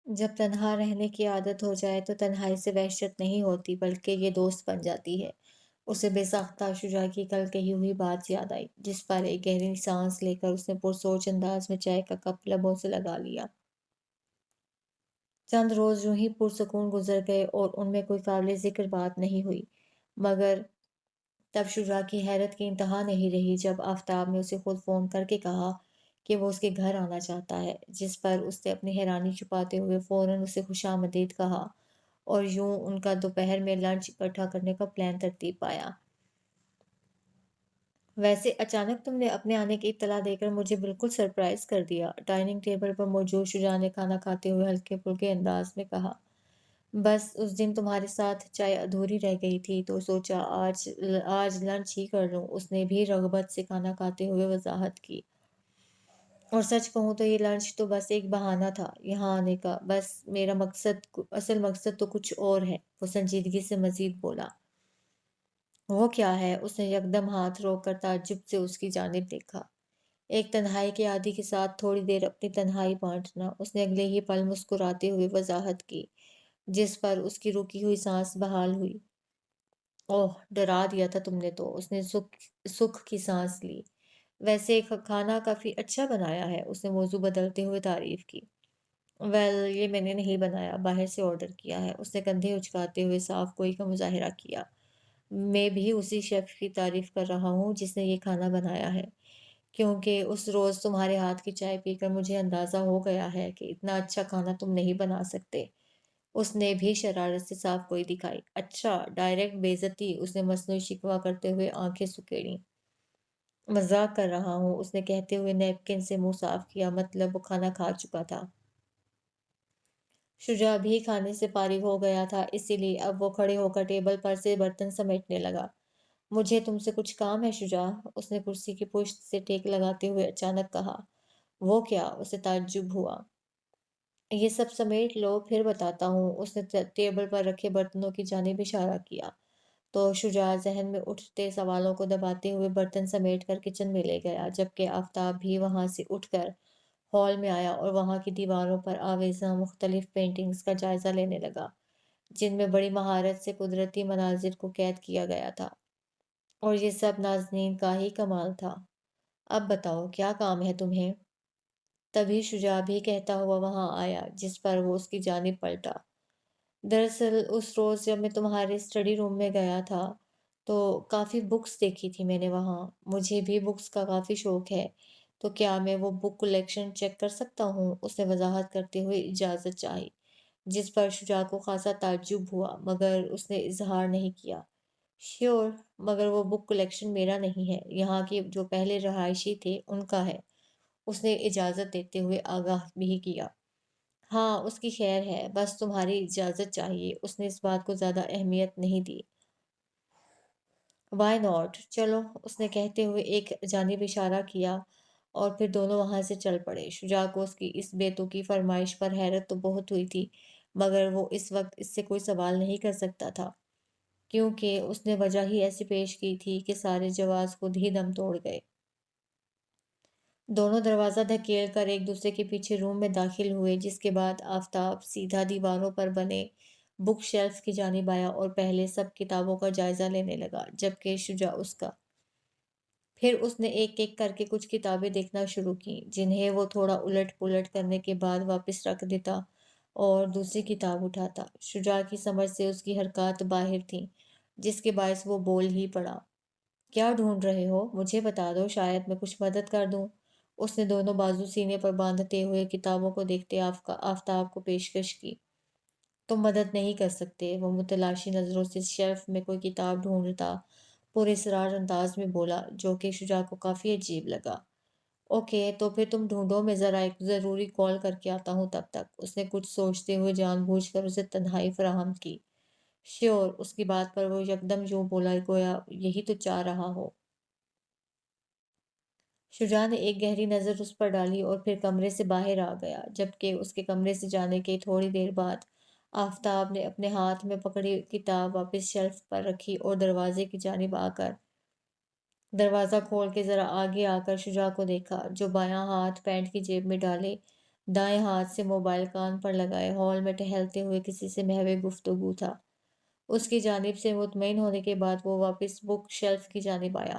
جب تنہا رہنے کی عادت ہو جائے تو تنہائی سے وحشت نہیں ہوتی بلکہ یہ دوست بن جاتی ہے۔ اسے بے ساختہ شجاع کی کل کہی ہوئی بات یاد آئی، جس پر ایک گہری سانس لے کر اس نے پرسوچ انداز میں چائے کا کپ لبوں سے لگا لیا۔ چند روز یوں ہی پرسکون گزر گئے اور ان میں کوئی قابل ذکر بات نہیں ہوئی، مگر تب شجاع کی حیرت کی انتہا نہیں رہی جب آفتاب نے اسے خود فون کر کے کہا کہ وہ اس کے گھر آنا چاہتا ہے، جس پر اس نے اپنی حیرانی چھپاتے ہوئے فوراً اسے خوشامدید کہا اور یوں ان کا دوپہر میں لنچ اکٹھا کرنے کا پلان ترتیب پایا۔ ویسے اچانک تم نے اپنے آنے کی اطلاع دے کر مجھے بالکل سرپرائز کر دیا، ڈائننگ ٹیبل پر موجود شجاع نے کھانا کھاتے ہوئے ہلکے پھلکے انداز میں کہا۔ بس اس دن تمہارے ساتھ چائے ادھوری رہ گئی تھی تو سوچا آج لنچ ہی کر لوں، اس نے بھی رغبت سے کھانا کھاتے ہوئے وضاحت کی۔ اور سچ کہوں تو یہ لنچ تو بس ایک بہانہ تھا یہاں آنے کا، بس میرا اصل مقصد تو کچھ اور ہے، وہ سنجیدگی سے مزید بولا۔ وہ کیا ہے؟ اس نے یکدم ہاتھ روک کر تعجب سے اس کی جانب دیکھا۔ ایک تنہائی کے عادی کے ساتھ تھوڑی دیر اپنی تنہائی بانٹنا، اس نے اگلے ہی پل مسکراتے ہوئے وضاحت کی، جس پر اس کی رکی ہوئی سانس بحال ہوئی۔ اوہ، ڈرا دیا تھا تم نے تو، اس نے سکھ کی سانس لی۔ ویسے کھانا کافی اچھا بنایا ہے، اس نے موضوع بدلتے ہوئے تعریف کی۔ یہ میں نے نہیں بنایا، باہر سے آرڈر کیا ہے، اس نے کندھے اچکاتے ہوئے صاف کوئی کا مظاہرہ کیا۔ میں بھی اسی شیف کی تعریف کر رہا ہوں جس نے یہ کھانا بنایا ہے، کیونکہ اس روز تمہارے ہاتھ کی چائے پی کر مجھے اندازہ ہو گیا ہے کہ اتنا اچھا کھانا تم نہیں بنا سکتے۔ اس نے بھی شرارت سے صاف کوئی دکھائی۔ اچھا، ڈائریکٹ بے عزتی، اس نے مصنوعی شکوہ کرتے ہوئے آنکھیں سکیڑیں۔ مذاق کر رہا ہوں، اس نے کہتے ہوئے نیپکن سے منہ صاف کیا، مطلب وہ کھانا کھا چکا تھا۔ شجاع بھی کھانے سے فارغ ہو گیا تھا، اسی لیے اب وہ کھڑے ہو کر ٹیبل پر سے برتن سمیٹنے لگا۔ مجھے تم سے کچھ کام ہے شجاع، اس نے کرسی کی پشت سے ٹیک لگاتے ہوئے اچانک کہا۔ وہ کیا؟ اسے تعجب ہوا۔ یہ سب سمیٹ لو پھر بتاتا ہوں، اس نے ٹیبل پر رکھے برتنوں کی جانب اشارہ کیا، تو شجاع ذہن میں اٹھتے سوالوں کو دباتے ہوئے برتن سمیٹ کر کچن میں لے گیا، جبکہ آفتاب بھی وہاں سے اٹھ کر ہال میں آیا اور وہاں کی دیواروں پر آویزاں مختلف پینٹنگز کا جائزہ لینے لگا، جن میں بڑی مہارت سے قدرتی مناظر کو قید کیا گیا تھا، اور یہ سب نازنین کا ہی کمال تھا۔ اب بتاؤ کیا کام ہے تمہیں؟ تبھی شجاع بھی کہتا ہوا وہاں آیا، جس پر وہ اس کی جانب پلٹا۔ دراصل اس روز جب میں تمہارے اسٹڈی روم میں گیا تھا تو کافی بکس دیکھی تھی میں نے وہاں، مجھے بھی بکس کا کافی شوق ہے، تو کیا میں وہ بک کلیکشن چیک کر سکتا ہوں؟ اس نے وضاحت کرتے ہوئے اجازت چاہی، جس پر شجاع کو خاصا تعجب ہوا، مگر اس نے اظہار نہیں کیا۔ شیور، مگر وہ بک کلیکشن میرا نہیں ہے، یہاں کے جو پہلے رہائشی تھے ان کا ہے، اس نے اجازت دیتے ہوئے آگاہ بھی کیا۔ ہاں، اس کی خیر ہے، بس تمہاری اجازت چاہیے، اس نے اس بات کو زیادہ اہمیت نہیں دی۔ وائی ناٹ، چلو، اس نے کہتے ہوئے ایک جانب اشارہ کیا اور پھر دونوں وہاں سے چل پڑے۔ شجاع کو اس کی اس بے تکی فرمائش پر حیرت تو بہت ہوئی تھی، مگر وہ اس وقت اس سے کوئی سوال نہیں کر سکتا تھا، کیونکہ اس نے وجہ ہی ایسی پیش کی تھی کہ سارے جواز خود ہی دم توڑ گئے۔ دونوں دروازہ دھکیل کر ایک دوسرے کے پیچھے روم میں داخل ہوئے، جس کے بعد آفتاب سیدھا دیواروں پر بنے بک شیلف کی جانب آیا اور پہلے سب کتابوں کا جائزہ لینے لگا، جبکہ شجاع اس کا۔ پھر اس نے ایک ایک کر کے کچھ کتابیں دیکھنا شروع کیں، جنہیں وہ تھوڑا الٹ پلٹ کرنے کے بعد واپس رکھ دیتا اور دوسری کتاب اٹھاتا۔ شجاع کی سمجھ سے اس کی حرکات باہر تھیں، جس کے باعث وہ بول ہی پڑا۔ کیا ڈھونڈ رہے ہو؟ مجھے بتا دو، شاید میں کچھ مدد کر دوں۔ اس نے دونوں بازو سینے پر باندھتے ہوئے کتابوں کو دیکھتے آفتاب کو پیشکش کی۔ تم مدد نہیں کر سکتے، وہ متلاشی نظروں سے شیلف میں کوئی کتاب ڈھونڈتا پراسرار انداز میں بولا، جو کہ شجاع کو کافی عجیب لگا۔ اوکے، تو پھر تم ڈھونڈو، میں ذرا ایک ضروری کال کر کے آتا ہوں تب تک، اس نے کچھ سوچتے ہوئے جان بوجھ کر اسے تنہائی فراہم کی۔ شیور، اس کی بات پر وہ یکدم یوں بولا گویا یہی تو چاہ رہا ہو۔ شجاع نے ایک گہری نظر اس پر ڈالی اور پھر کمرے سے باہر آ گیا، جبکہ اس کے کمرے سے جانے کے تھوڑی دیر بعد آفتاب نے اپنے ہاتھ میں پکڑی کتاب واپس شیلف پر رکھی اور دروازے کی جانب آ کر دروازہ کھول کے ذرا آگے آ کر شجاع کو دیکھا، جو بایاں ہاتھ پینٹ کی جیب میں ڈالے دائیں ہاتھ سے موبائل کان پر لگائے ہال میں ٹہلتے ہوئے کسی سے محو گفتگو تھا۔ اس کی جانب سے مطمئن ہونے کے بعد وہ واپس بک شیلف کی جانب آیا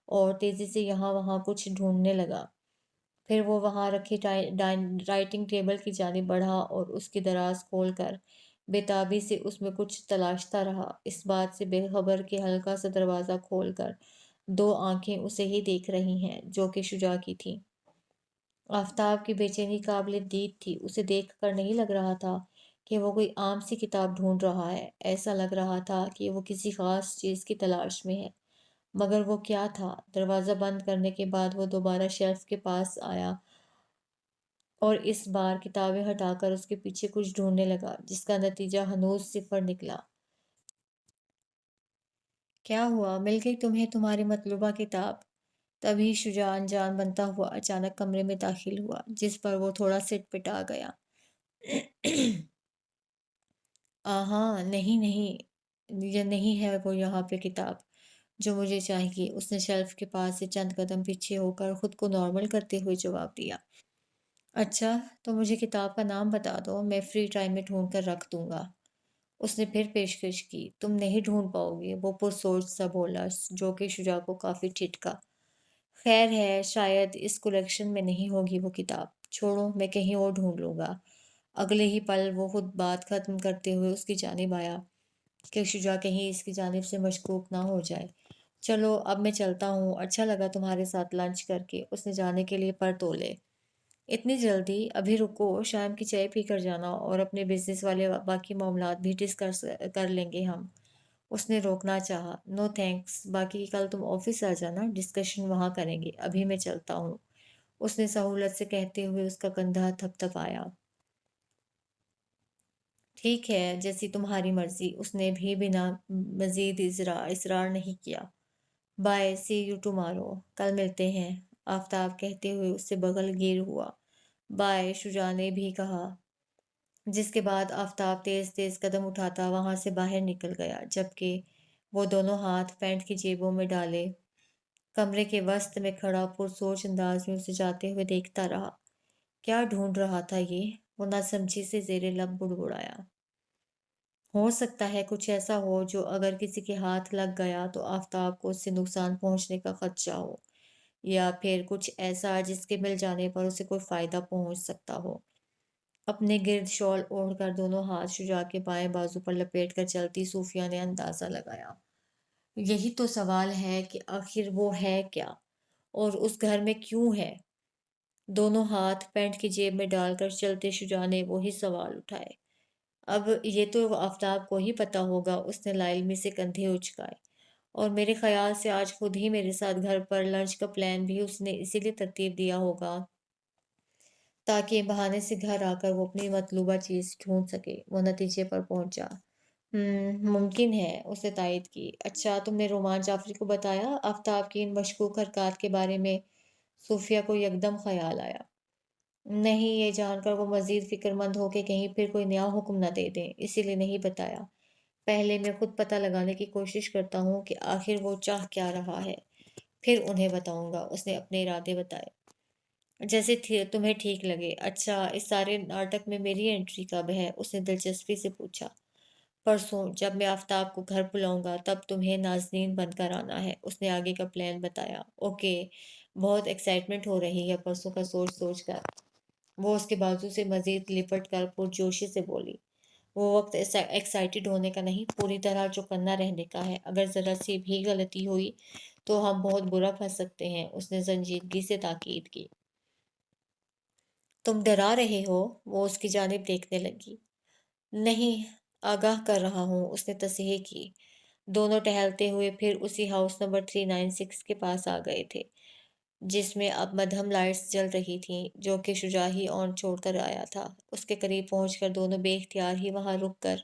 اور تیزی سے یہاں وہاں کچھ ڈھونڈنے لگا۔ پھر وہ وہاں رکھی رائٹنگ ٹیبل کی جانب بڑھا اور اس کی دراز کھول کر بےتابی سے اس میں کچھ تلاشتا رہا، اس بات سے بے خبر کہ ہلکا سا دروازہ کھول کر دو آنکھیں اسے ہی دیکھ رہی ہیں جو کہ شجاع کی تھیں۔ آفتاب کی بے چینی قابل دید تھی، اسے دیکھ کر نہیں لگ رہا تھا کہ وہ کوئی عام سی کتاب ڈھونڈ رہا ہے، ایسا لگ رہا تھا کہ وہ کسی خاص چیز کی تلاش میں ہے۔ مگر وہ کیا تھا؟ دروازہ بند کرنے کے بعد وہ دوبارہ شیلف کے پاس آیا اور اس بار کتابیں ہٹا کر اس کے پیچھے کچھ ڈھونڈنے لگا، جس کا نتیجہ ہنوز صفر نکلا۔ کیا ہوا؟ مل گئی تمہیں تمہاری مطلوبہ کتاب؟ تبھی شجاع انجان بنتا ہوا اچانک کمرے میں داخل ہوا، جس پر وہ تھوڑا سٹ پٹا گیا۔ ہاں، نہیں نہیں، یہ نہیں ہے وہ یہاں پہ کتاب جو مجھے چاہیے، اس نے شیلف کے پاس سے چند قدم پیچھے ہو کر خود کو نارمل کرتے ہوئے جواب دیا۔ اچھا، تو مجھے کتاب کا نام بتا دو، میں فری ٹائم میں ڈھونڈ کر رکھ دوں گا۔ اس نے پھر پیشکش کی۔ تم نہیں ڈھونڈ پاؤ گے، وہ پرسوچ سا بولا، جو کہ شجاع کو کافی ٹھٹکا۔ خیر ہے، شاید اس کلیکشن میں نہیں ہوگی وہ کتاب، چھوڑو میں کہیں اور ڈھونڈ لوں گا۔ اگلے ہی پل وہ خود بات ختم کرتے ہوئے اس کی جانب آیا کہ شجاع کہیں اس کی جانب سے مشکوک نہ ہو جائے۔ چلو اب میں چلتا ہوں، اچھا لگا تمہارے ساتھ لنچ کر کے۔ اس نے جانے کے لیے پر تولے۔ اتنی جلدی؟ ابھی رکو، شام کی چائے پی کر جانا اور اپنے بزنس والے باقی معاملات بھی ڈسکس کر لیں گے ہم۔ اس نے روکنا چاہا۔ نو تھینکس، باقی کل تم آفس آ جانا، ڈسکشن وہاں کریں گے، ابھی میں چلتا ہوں۔ اس نے سہولت سے کہتے ہوئے اس کا کندھا تھپ تھپایا۔ ٹھیک ہے، جیسی تمہاری مرضی۔ اس نے بھی بنا مزید اصرار نہیں کیا۔ بائے، سی یو ٹمارو، کل ملتے ہیں، آفتاب کہتے ہوئے اس سے بغل گیر ہوا۔ بائے، شجاع نے بھی کہا، جس کے بعد آفتاب تیز تیز قدم اٹھاتا وہاں سے باہر نکل گیا، جبکہ وہ دونوں ہاتھ پینٹ کی جیبوں میں ڈالے کمرے کے وسط میں کھڑا پرسوچ انداز میں اسے جاتے ہوئے دیکھتا رہا۔ کیا ڈھونڈ رہا تھا یہ؟ وہ نہ سمجھی سے زیر لب بڑبڑایا۔ ہو سکتا ہے کچھ ایسا ہو جو اگر کسی کے ہاتھ لگ گیا تو آفتاب کو اس سے نقصان پہنچنے کا خدشہ ہو، یا پھر کچھ ایسا جس کے مل جانے پر اسے کوئی فائدہ پہنچ سکتا ہو۔ اپنے گرد شال اوڑھ کر دونوں ہاتھ شجاع کے بائیں بازو پر لپیٹ کر چلتی صوفیہ نے اندازہ لگایا۔ یہی تو سوال ہے کہ آخر وہ ہے کیا، اور اس گھر میں کیوں ہے؟ دونوں ہاتھ پینٹ کی جیب میں ڈال کر چلتے شجاع نے وہی سوال اٹھائے۔ اب یہ تو آفتاب کو ہی پتہ ہوگا، اس نے لا علمی سے کندھے اچکائے۔ اور میرے خیال سے آج خود ہی میرے ساتھ گھر پر لنچ کا پلان بھی اس نے اسی لیے ترتیب دیا ہوگا تاکہ بہانے سے گھر آ کر وہ اپنی مطلوبہ چیز ڈھونڈ سکے۔ وہ نتیجے پر پہنچا۔ ممکن ہے، اس نے تائید کی۔ اچھا، تم نے رومان جعفری کو بتایا آفتاب کی ان مشکوک حرکات کے بارے میں؟ صوفیہ کو یکدم خیال آیا۔ نہیں، یہ جان کر وہ مزید فکر مند ہو کہ کہیں پھر کوئی نیا حکم نہ دے دیں، اسی لیے نہیں بتایا۔ پہلے میں خود پتہ لگانے کی کوشش کرتا ہوں کہ آخر وہ چاہ کیا رہا ہے، پھر انہیں بتاؤں گا۔ اس نے اپنے ارادے بتائے۔ جیسے تمہیں ٹھیک لگے۔ اچھا، اس سارے ناٹک میں میری انٹری کب ہے؟ اس نے دلچسپی سے پوچھا۔ پرسوں، جب میں آفتاب کو گھر بلاؤں گا تب تمہیں نازنین بن کر آنا ہے۔ اس نے آگے کا پلان بتایا۔ اوکے، بہت ایکسائٹمنٹ ہو رہی ہے پرسوں کا سوچ سوچ کر۔ وہ اس کے بازو سے مزید لپٹ کر پرجوشی سے بولی۔ وہ وقت ایکسائٹڈ ہونے کا نہیں، پوری طرح چوکنا رہنے کا ہے۔ اگر ذرا سی بھی غلطی ہوئی تو ہم بہت برا پھنس سکتے ہیں۔ اس نے سنجیدگی سے تاکید کی۔ تم ڈرا رہے ہو؟ وہ اس کی جانب دیکھنے لگی۔ نہیں، آگاہ کر رہا ہوں، اس نے تصحیح کی۔ دونوں ٹہلتے ہوئے پھر اسی ہاؤس نمبر 396 کے پاس آ گئے تھے، جس میں اب مدھم لائٹس جل رہی تھیں، جو کہ شجاع ہی آن چھوڑ کر آیا تھا۔ اس کے قریب پہنچ کر دونوں بے اختیار ہی وہاں رک کر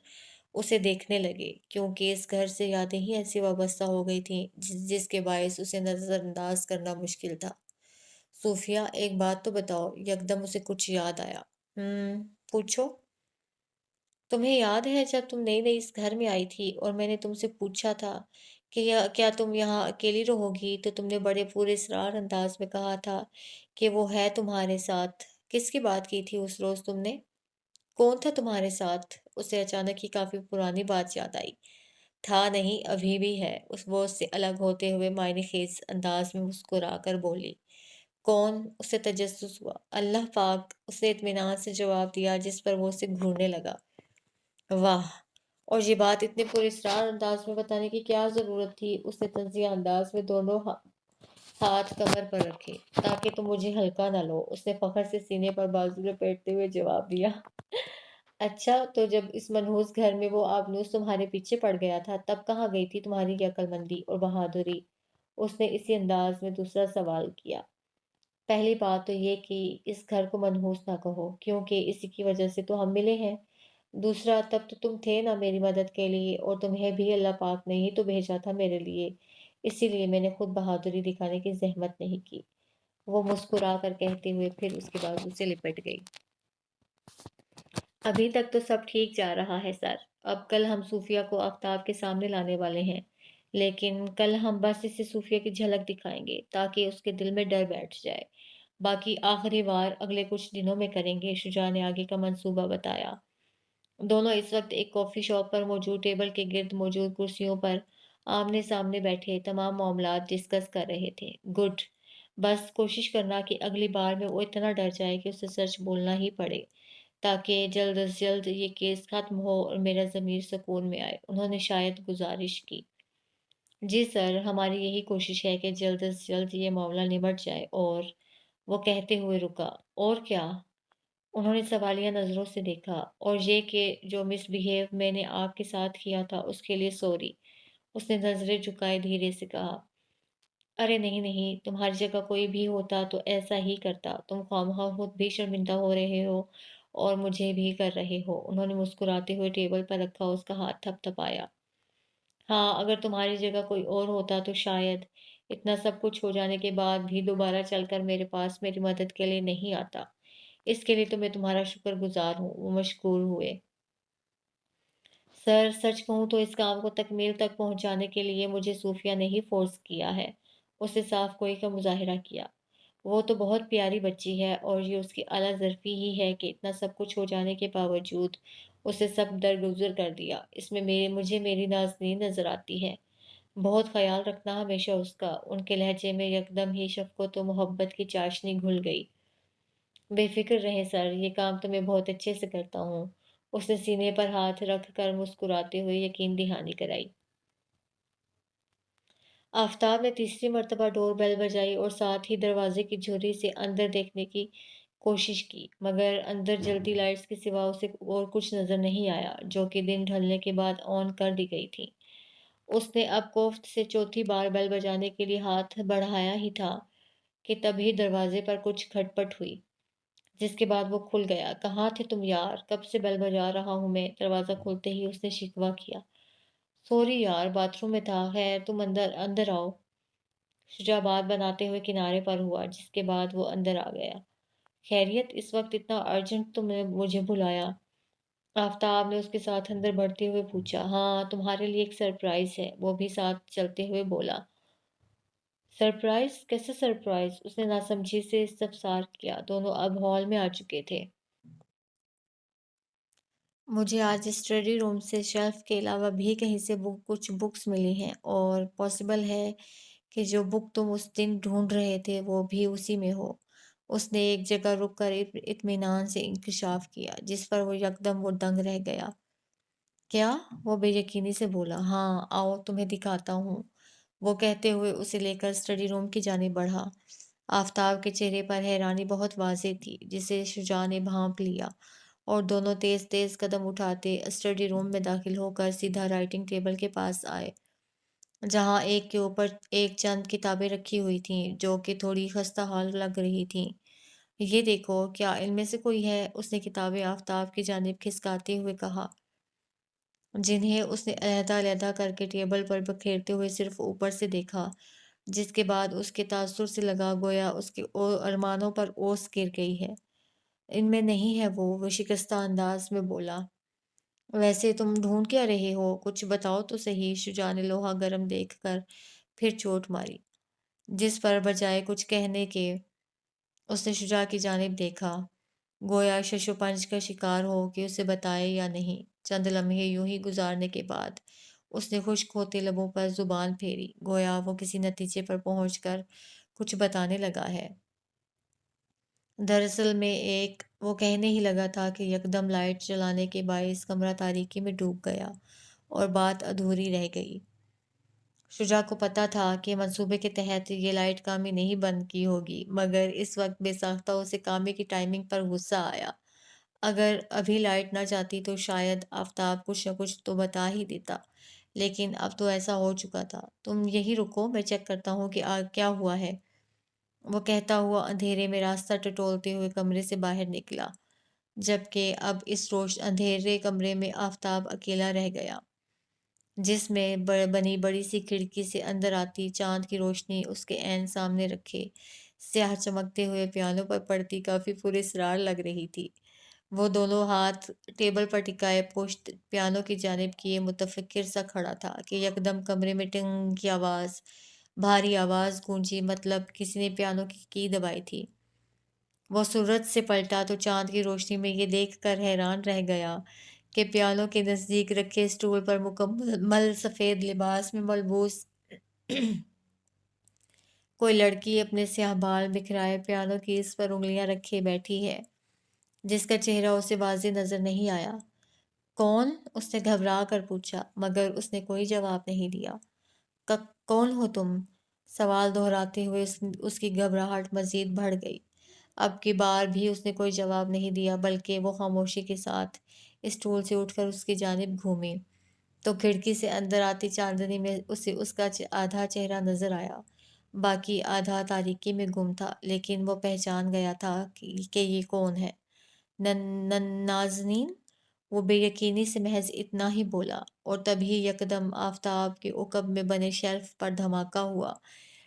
اسے دیکھنے لگے، کیونکہ اس گھر سے یادیں ہی ایسی وابستہ ہو گئی تھیں جس کے باعث اسے نظر انداز کرنا مشکل تھا۔ صوفیہ، ایک بات تو بتاؤ۔ یکدم اسے کچھ یاد آیا۔ پوچھو۔ تمہیں یاد ہے جب تم نئی نئی اس گھر میں آئی تھی اور میں نے تم سے پوچھا تھا کہ کیا تم یہاں اکیلی رہو گی، تو تم نے بڑے پورے اصرار انداز میں کہا تھا کہ وہ ہے تمہارے ساتھ، کس کی بات کی تھی اس روز تم نے؟ کون تھا تمہارے ساتھ؟ اسے اچانک ہی کافی پرانی بات یاد آئی۔ تھا نہیں، ابھی بھی ہے، وہ اس سے الگ ہوتے ہوئے معنی خیز انداز میں مسکرا کر بولی۔ کون؟ اسے تجسس ہوا۔ اللہ پاک، اس نے اطمینان سے جواب دیا جس پر وہ اسے گھورنے لگا۔ واہ! اور یہ بات اتنے پراسرار انداز میں بتانے کی کیا ضرورت تھی؟ اس نے طنزیہ انداز میں دونوں ہاتھ کمر پر رکھے۔ تاکہ تم مجھے ہلکا نہ لو، اس نے فخر سے سینے پر بازو لپیٹتے ہوئے جواب دیا۔ اچھا، تو جب اس منحوس گھر میں وہ آبنوس تمہارے پیچھے پڑ گیا تھا تب کہاں گئی تھی تمہاری یہ عقل مندی اور بہادری؟ اس نے اسی انداز میں دوسرا سوال کیا۔ پہلی بات تو یہ کہ اس گھر کو منحوس نہ کہو، کیونکہ اسی کی وجہ سے تو ہم ملے ہیں۔ دوسرا، تب تو تم تھے نا میری مدد کے لیے، اور تمہیں بھی اللہ پاک نے ہی تو بھیجا تھا میرے لیے، اسی لیے میں نے خود بہادری دکھانے کی زحمت نہیں کی، وہ مسکرا کر کہتے ہوئے پھر اس کے بازو سے لپٹ گئی۔ ابھی تک تو سب ٹھیک جا رہا ہے سر، اب کل ہم صوفیہ کو آفتاب کے سامنے لانے والے ہیں، لیکن کل ہم بس اسے صوفیہ کی جھلک دکھائیں گے تاکہ اس کے دل میں ڈر بیٹھ جائے، باقی آخری وار اگلے کچھ دنوں میں کریں گے، شجاع نے آگے کا منصوبہ بتایا۔ دونوں اس وقت ایک کافی شاپ پر موجود ٹیبل کے گرد موجود کرسیوں پر آمنے سامنے بیٹھے تمام معاملات ڈسکس کر رہے تھے۔ گڈ، بس کوشش کرنا کہ اگلی بار میں وہ اتنا ڈر جائے کہ اسے سچ بولنا ہی پڑے، تاکہ جلد از جلد یہ کیس ختم ہو اور میرا ضمیر سکون میں آئے، انہوں نے شاید گزارش کی۔ جی سر، ہماری یہی کوشش ہے کہ جلد از جلد یہ معاملہ نمٹ جائے، اور وہ کہتے ہوئے رکا۔ اور کیا؟ انہوں نے سوالیہ نظروں سے دیکھا۔ اور یہ کہ جو مس بہیو میں نے آپ کے ساتھ کیا تھا اس کے لیے سوری، اس نے نظریں جھکائے دھیرے سے کہا۔ ارے نہیں نہیں، تمہاری جگہ کوئی بھی ہوتا تو ایسا ہی کرتا، تم خواہ خود بھی شرمندہ ہو رہے ہو اور مجھے بھی کر رہے ہو، انہوں نے مسکراتے ہوئے ٹیبل پر رکھا اس کا ہاتھ تھپ تھپایا۔ ہاں، اگر تمہاری جگہ کوئی اور ہوتا تو شاید اتنا سب کچھ ہو جانے کے بعد بھی دوبارہ چل کر میرے پاس میری مدد کے لیے نہیں آتا، اس کے لیے تو میں تمہارا شکر گزار ہوں، وہ مشکور ہوئے۔ سر، سچ کہوں تو اس کام کو تکمیل تک پہنچانے کے لیے مجھے صوفیہ نے ہی فورس کیا ہے، اسے صاف کوئی کا مظاہرہ کیا۔ وہ تو بہت پیاری بچی ہے، اور یہ اس کی اعلیٰ ظرفی ہی ہے کہ اتنا سب کچھ ہو جانے کے باوجود اسے سب درگزر کر دیا، اس میں مجھے میری نازنین نظر آتی ہے۔ بہت خیال رکھنا ہمیشہ اس کا، ان کے لہجے میں یکدم ہی شفقت و محبت کی چاشنی گھل گئی۔ بے فکر رہیں سر، یہ کام تو میں بہت اچھے سے کرتا ہوں، اس نے سینے پر ہاتھ رکھ کر مسکراتے ہوئے یقین دہانی کرائی۔ آفتاب نے تیسری مرتبہ ڈور بیل بجائی اور ساتھ ہی دروازے کی جھری سے اندر دیکھنے کی کوشش کی، مگر اندر جلتی لائٹس کے سوا اسے اور کچھ نظر نہیں آیا، جو کہ دن ڈھلنے کے بعد آن کر دی گئی تھی۔ اس نے اب کوفت سے چوتھی بار بیل بجانے کے لیے ہاتھ بڑھایا ہی تھا کہ تبھی دروازے پر کچھ کھٹ پٹ ہوئی، جس کے بعد وہ کھل گیا۔ کہاں تھے تم یار؟ کب سے بیل بجا رہا ہوں میں، دروازہ کھولتے ہی اس نے شکوہ کیا۔ سوری یار، باتھ روم میں تھا، خیر تم اندر اندر آؤ، شجاع بات بناتے ہوئے کنارے پر ہوا، جس کے بعد وہ اندر آ گیا۔ خیریت؟ اس وقت اتنا ارجنٹ تم نے مجھے بلایا؟ آفتاب نے اس کے ساتھ اندر بڑھتے ہوئے پوچھا۔ ہاں، تمہارے لیے ایک سرپرائز ہے، وہ بھی ساتھ چلتے ہوئے بولا۔ سرپرائز؟ کیسا سرپرائز؟ اس نے ناسمجھی سے استفسار کیا۔ دونوں اب ہال میں آ چکے تھے۔ مجھے آج اسٹڈی روم سے شیلف کے علاوہ بھی کہیں سے کچھ بکس ملی ہیں، اور پاسبل ہے کہ جو بک تم اس دن ڈھونڈ رہے تھے وہ بھی اسی میں ہو۔ اس نے ایک جگہ رک کر اطمینان سے انکشاف کیا، جس پر وہ یکدم وہ دنگ رہ گیا۔ کیا؟ وہ بے یقینی سے بولا۔ ہاں، آؤ تمہیں دکھاتا ہوں، وہ کہتے ہوئے اسے لے کر اسٹڈی روم کی جانب بڑھا۔ آفتاب کے چہرے پر حیرانی بہت واضح تھی، جسے شجاع نے بھانپ لیا، اور دونوں تیز تیز قدم اٹھاتے اسٹڈی روم میں داخل ہو کر سیدھا رائٹنگ ٹیبل کے پاس آئے، جہاں ایک کے اوپر ایک چند کتابیں رکھی ہوئی تھیں جو کہ تھوڑی خستہ حال لگ رہی تھیں۔ یہ دیکھو، کیا ان میں سے کوئی ہے؟ اس نے کتابیں آفتاب کی جانب کھسکاتے ہوئے کہا، جنہیں اس نے علیحدہ علیحدہ کر کے ٹیبل پر بکھیرتے ہوئے صرف اوپر سے دیکھا، جس کے بعد اس کے تاثر سے لگا گویا اس کے ارمانوں پر اوس گر گئی ہے۔ ان میں نہیں ہے وہ شکستہ انداز میں بولا۔ ویسے تم ڈھونڈ کیا رہے ہو؟ کچھ بتاؤ تو صحیح، شجاع نے لوہا گرم دیکھ کر پھر چوٹ ماری، جس پر بجائے کچھ کہنے کے اس نے شجاع کی جانب دیکھا۔ گویا ششوپنج کا شکار ہو کہ اسے بتائے یا نہیں۔ چند لمحے یوں ہی گزارنے کے بعد اس نے خشک ہوتے لبوں پر زبان پھیری، گویا وہ کسی نتیجے پر پہنچ کر کچھ بتانے لگا ہے۔ دراصل میں وہ کہنے ہی لگا تھا کہ یکدم لائٹ جلانے کے باعث کمرہ تاریکی میں ڈوب گیا اور بات ادھوری رہ گئی۔ شجاع کو پتہ تھا کہ منصوبے کے تحت یہ لائٹ کامی نہیں بند کی ہوگی، مگر اس وقت بے ساختہ اسے کامی کی ٹائمنگ پر غصہ آیا۔ اگر ابھی لائٹ نہ جاتی تو شاید آفتاب کچھ نہ کچھ تو بتا ہی دیتا، لیکن اب تو ایسا ہو چکا تھا۔ تم یہی رکو، میں چیک کرتا ہوں کہ کیا ہوا ہے، وہ کہتا ہوا اندھیرے میں راستہ ٹٹولتے ہوئے کمرے سے باہر نکلا، جبکہ اب اس اندھیرے کمرے میں آفتاب اکیلا رہ گیا، جس میں بنی بڑی سی کھڑکی سے اندر آتی چاند کی روشنی اس کے عین سامنے رکھے سیاہ چمکتے ہوئے پیانو پر پڑتی کافی پراسرار لگ رہی تھی۔ وہ دونوں ہاتھ ٹیبل پر ٹکائے پشت پیانو کی جانب کیے متفکر سا کھڑا تھا کہ یکدم کمرے میں ٹنگ کی آواز، بھاری آواز گونجی، مطلب کسی نے پیانو کی دبائی تھی۔ وہ سرعت سے پلٹا تو چاند کی روشنی میں یہ دیکھ کر حیران رہ گیا کہ پیانو کے نزدیک رکھے اسٹول پر مکمل سفید لباس میں ملبوس کوئی لڑکی اپنے سیاہ بال بکھرائے پیانو کی اس پر انگلیاں رکھے بیٹھی ہے، جس کا چہرہ اسے واضح نظر نہیں آیا۔ کون؟ اس نے گھبرا کر پوچھا، مگر اس نے کوئی جواب نہیں دیا۔ کون ہو تم؟ سوال دہراتے ہوئے اس کی گھبراہٹ مزید بڑھ گئی۔ اب کی بار بھی اس نے کوئی جواب نہیں دیا، بلکہ وہ خاموشی کے ساتھ اسٹول سے اٹھ کر اس کی جانب گھومی تو کھڑکی سے اندر آتی چاندنی میں اسے اس کا آدھا چہرہ نظر آیا، باقی آدھا تاریکی میں گم تھا، لیکن وہ پہچان گیا تھا کہ یہ کون ہے۔ نازنین، وہ بے یقینی سے محض اتنا ہی بولا، اور تبھی یکدم آفتاب کے عقب میں بنے شیلف پر دھماکہ ہوا،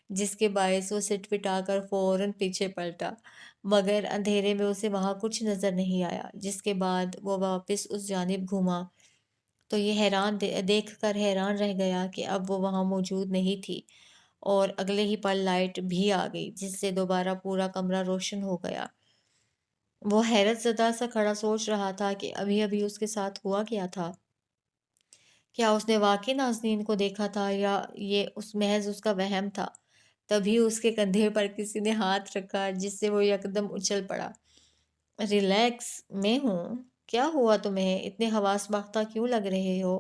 جس کے باعث وہ سٹپٹا کر فوراً پیچھے پلٹا، مگر اندھیرے میں اسے وہاں کچھ نظر نہیں آیا۔ جس کے بعد وہ واپس اس جانب گھوما تو یہ دیکھ کر حیران رہ گیا کہ اب وہ وہاں موجود نہیں تھی، اور اگلے ہی پل لائٹ بھی آ گئی، جس سے دوبارہ پورا کمرہ روشن ہو گیا۔ وہ حیرت زدہ سا کھڑا سوچ رہا تھا کہ ابھی ابھی اس کے ساتھ ہوا کیا تھا۔ کیا اس نے واقعی نازنین کو دیکھا تھا یا یہ محض اس کا وہم تھا؟ تبھی اس کے کندھے پر کسی نے ہاتھ رکھا، جس سے وہ یکدم اچھل پڑا۔ ریلیکس، میں ہوں۔ کیا ہوا تمہیں؟ اتنے حواس باختہ کیوں لگ رہے ہو؟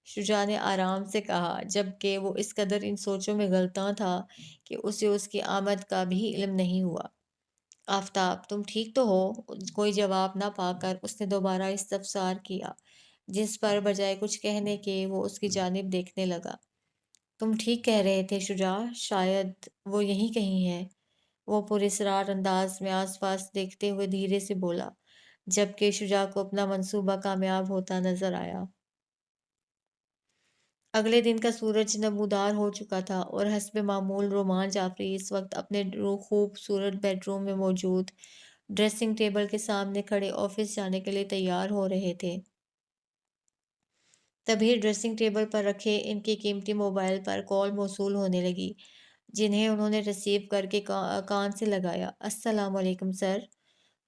شجاع نے آرام سے کہا، جبکہ وہ اس قدر ان سوچوں میں غلطاں تھا کہ اسے اس کی آمد کا بھی علم نہیں ہوا۔ آفتاب، تم ٹھیک تو ہو؟ کوئی جواب نہ پا کر اس نے دوبارہ استفسار کیا، جس پر بجائے کچھ کہنے کے وہ اس کی جانب دیکھنے لگا۔ تم ٹھیک کہہ رہے تھے شجاع، شاید وہ یہیں کہیں ہے، وہ پراسرار انداز میں آس پاس دیکھتے ہوئے دھیرے سے بولا، جبکہ شجاع کو اپنا منصوبہ کامیاب ہوتا نظر آیا۔ اگلے دن کا سورج نمودار ہو چکا تھا، اور حسب معمول رومان جعفری اس وقت اپنے خوبصورت بیڈ روم میں موجود ڈریسنگ ٹیبل کے سامنے کھڑے آفس جانے کے لیے تیار ہو رہے تھے۔ تبھی ڈریسنگ ٹیبل پر رکھے ان کے قیمتی موبائل پر کال موصول ہونے لگی، جنہیں انہوں نے ریسیو کر کے کان سے لگایا۔ السلام علیکم سر،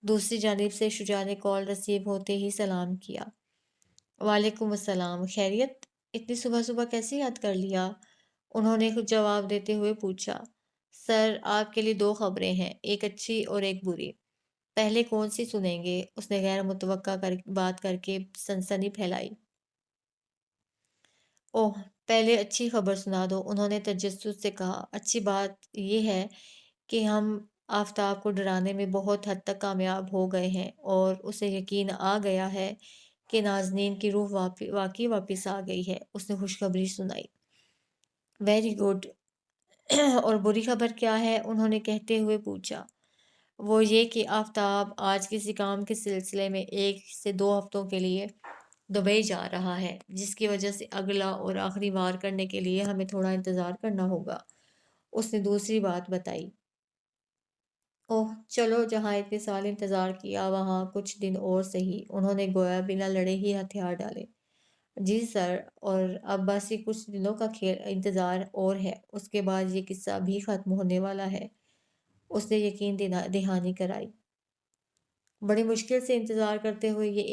دوسری جانب سے شجاع نے کال ریسیو ہوتے ہی سلام کیا۔ وعلیکم السلام، خیریت؟ اتنی صبح صبح کیسے یاد کر لیا؟ انہوں نے کچھ جواب دیتے ہوئے پوچھا۔ سر، آپ کے لیے دو خبریں ہیں، ایک اچھی اور ایک بری۔ پہلے کون سی سنیں گے؟ اس نے غیر متوقع بات کر کے سنسنی پھیلائی۔ اوہ، پہلے اچھی خبر سنا دو، انہوں نے تجسس سے کہا۔ اچھی بات یہ ہے کہ ہم آفتاب کو ڈرانے میں بہت حد تک کامیاب ہو گئے ہیں، اور اسے یقین آ گیا ہے کہ نازنین کی روح واقعی واپس آ گئی ہے، اس نے خوشخبری سنائی۔ Very good. اور بری خبر کیا ہے؟ انہوں نے کہتے ہوئے پوچھا۔ وہ یہ کہ آفتاب آج کسی کام کے سلسلے میں 1 سے 2 ہفتوں کے لیے دبئی جا رہا ہے، جس کی وجہ سے اگلا اور آخری وار کرنے کے لیے ہمیں تھوڑا انتظار کرنا ہوگا، اس نے دوسری بات بتائی۔ اوہ، چلو، جہاں اتنے سال انتظار کیا وہاں کچھ دن اور سہی، انہوں نے گویا بنا لڑے ہی ہتھیار ڈالے۔ جی سر، اور اب بس یہ کچھ دنوں کا انتظار اور ہے، اس کے بعد یہ قصہ بھی ختم ہونے والا ہے، اس نے یقین دہانی کرائی۔ بڑی مشکل سے انتظار کرتے ہوئے یہ